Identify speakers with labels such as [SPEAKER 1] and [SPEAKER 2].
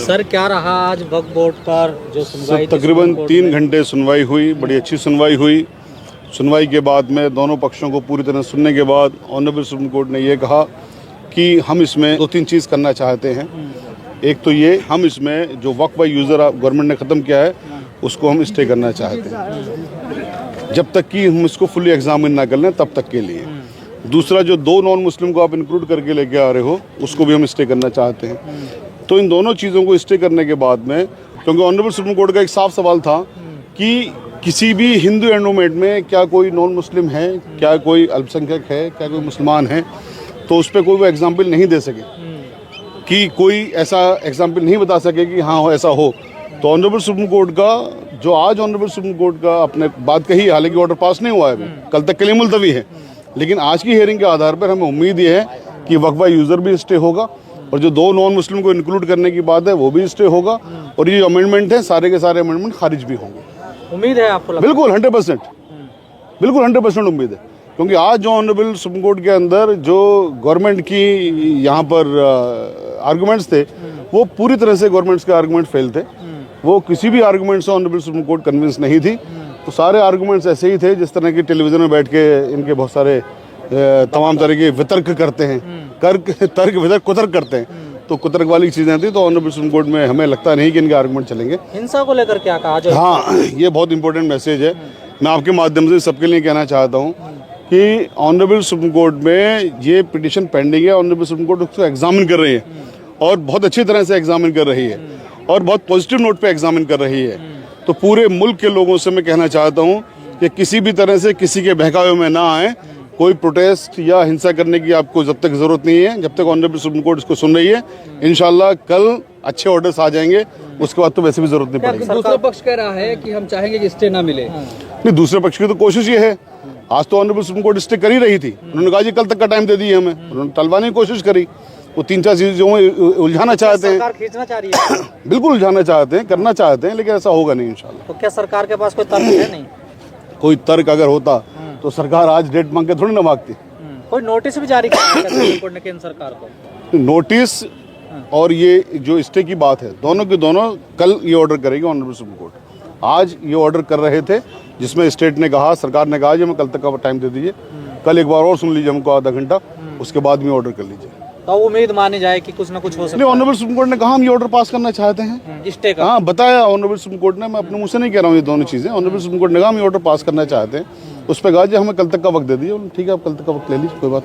[SPEAKER 1] Sir क्या रहा आज वक्फ बोर्ड पर जो सुनवाई थी
[SPEAKER 2] तकरीबन
[SPEAKER 1] सुप्रीम कोर्ट
[SPEAKER 2] 3
[SPEAKER 1] में?
[SPEAKER 2] घंटे सुनवाई हुई, बड़ी अच्छी सुनवाई हुई। सुनवाई के बाद में दोनों पक्षों को पूरी तरह सुनने के बाद ऑनरेबल सुप्रीम कोर्ट ने ये कहा कि हम इसमें 2-3 चीज़ करना चाहते हैं। एक तो ये, हम इसमें जो वक्फ बाय यूज़र गवर्नमेंट ने ख़त्म किया है उसको हम स्टे करना चाहते हैं, जब तक कि हम इसको फुली एग्जामिन ना कर लें तब तक के लिए। दूसरा, जो 2 नॉन मुस्लिम को आप इंक्लूड करके लेके आ रहे हो उसको भी हम स्टे करना चाहते हैं। तो इन दोनों चीज़ों को स्टे करने के बाद में, क्योंकि ऑनरेबल सुप्रीम कोर्ट का एक साफ सवाल था कि किसी भी हिंदू एंडोमेंट में क्या कोई नॉन मुस्लिम है, क्या कोई अल्पसंख्यक है, क्या कोई मुसलमान है, तो उस पर कोई वो एग्जाम्पल नहीं दे सके कि कोई ऐसा एग्जाम्पल नहीं बता सके कि हाँ ऐसा हो। तो ऑनरेबल सुप्रीम कोर्ट का जो आज ऑनरेबल सुप्रीम कोर्ट का अपने बात कही, हालांकि ऑर्डर पास नहीं हुआ है, कल तक के लिए मुलतवी है, लेकिन आज की हियरिंग के आधार पर हमें उम्मीद ये है कि वक्फ बाय यूज़र भी स्टे होगा और जो 2 नॉन मुस्लिम को इंक्लूड करने की बात है वो भी स्टे होगा और ये जो अमेंडमेंट है सारे के सारे अमेंडमेंट खारिज भी होंगे।
[SPEAKER 1] उम्मीद है आपको?
[SPEAKER 2] बिल्कुल 100%, बिल्कुल 100% उम्मीद है, क्योंकि आज जो ऑनरेबल सुप्रीम कोर्ट के अंदर जो गवर्नमेंट की यहाँ पर आर्गूमेंट्स थे वो पूरी तरह से गवर्नमेंट्स के आर्गूमेंट फेल थे। वो किसी भी आर्गूमेंट से ऑनरेबल सुप्रीम कोर्ट कन्विंस नहीं थी। तो सारे आर्गूमेंट्स ऐसे ही थे जिस तरह की टेलीविजन में बैठ के इनके बहुत सारे तमाम तरह के वितर्क करते हैं, तर्क वितर्क कुतर्क करते हैं, तो कुतर्क वाली चीज़ें थी। तो ऑनरेबल सुप्रीम कोर्ट में हमें लगता नहीं कि इनके आर्गूमेंट चलेंगे।
[SPEAKER 1] हिंसा को लेकर क्या कहा जो?
[SPEAKER 2] हाँ, ये बहुत इंपॉर्टेंट मैसेज है। मैं आपके माध्यम से सबके लिए कहना चाहता हूँ कि ऑनरेबल सुप्रीम कोर्ट में ये पिटीशन पेंडिंग है। ऑनरेबल सुप्रीम कोर्ट उसको एग्जामिन कर रही है और बहुत अच्छी तरह से एग्जामिन कर रही है और बहुत पॉजिटिव नोट पे एग्जामिन कर रही है। तो पूरे मुल्क के लोगों से मैं कहना चाहता हूँ कि किसी भी तरह से किसी के बहकावे में ना आए। कोई प्रोटेस्ट या हिंसा करने की आपको जब तक ज़रूरत नहीं है, जब तक ऑनरेबल सुप्रीम कोर्ट इसको सुन रही है। इंशाल्लाह कल अच्छे ऑर्डर्स आ जाएंगे, उसके बाद तो वैसे भी ज़रूरत नहीं पड़ेगी।
[SPEAKER 3] दूसरा पक्ष कह रहा है कि हम चाहेंगे कि स्टे ना मिले।
[SPEAKER 2] नहीं, दूसरे पक्ष की तो कोशिश ये है। आज तो ऑनरेबल सुप्रीम कोर्ट स्टे कर ही रही थी, उन्होंने कहा जी कल तक का टाइम दे दिए हमें, उन्होंने टलवाने की कोशिश करी। वो 3-4 चीज़ों में उलझाना चाहते हैं,
[SPEAKER 1] सरकार खींचना चाह रही है।
[SPEAKER 2] बिल्कुल उलझाना चाहते हैं, करना चाहते हैं, लेकिन ऐसा होगा नहीं इंशाल्लाह।
[SPEAKER 1] तो क्या सरकार के पास कोई तर्क है? नहीं,
[SPEAKER 2] कोई तर्क अगर होता तो सरकार आज डेट मांग के थोड़ी ना भागती।
[SPEAKER 1] कोई नोटिस भी जारी किया है सुप्रीम कोर्ट ने केंद्र सरकार को?
[SPEAKER 2] नोटिस और ये जो स्टे की बात है, दोनों के दोनों कल ये ऑर्डर करेगी ऑनरेबल सुप्रीम कोर्ट। आज ये ऑर्डर कर रहे थे जिसमें स्टेट ने कहा, सरकार ने कहा जी हमें कल तक का टाइम दे दीजिए, कल एक बार और सुन लीजिए हमको आधा घंटा, उसके बाद में ऑर्डर कर लीजिए।
[SPEAKER 1] तो उम्मीद मानी जाए कि कुछ ना कुछ हो सकता
[SPEAKER 2] नहीं,
[SPEAKER 1] है।
[SPEAKER 2] ऑनरेबल सुप्रीम कोर्ट ने कहा हम ये ऑर्डर पास करना चाहते हैं।
[SPEAKER 1] स्टे का
[SPEAKER 2] हाँ, बताया ऑनरेबल सुप्रीम कोर्ट ने, मैं अपने मुंह से नहीं कह रहा हूँ ये दोनों चीज़ें। ऑनरेबल सुप्रीम कोर्ट ने कहा हम ये ऑर्डर पास करना चाहते हैं, उस पर कहा जी हमें कल तक का वक्त दे दिए। ठीक है, आप कल तक का वक्त ले लीजिए, कोई बात।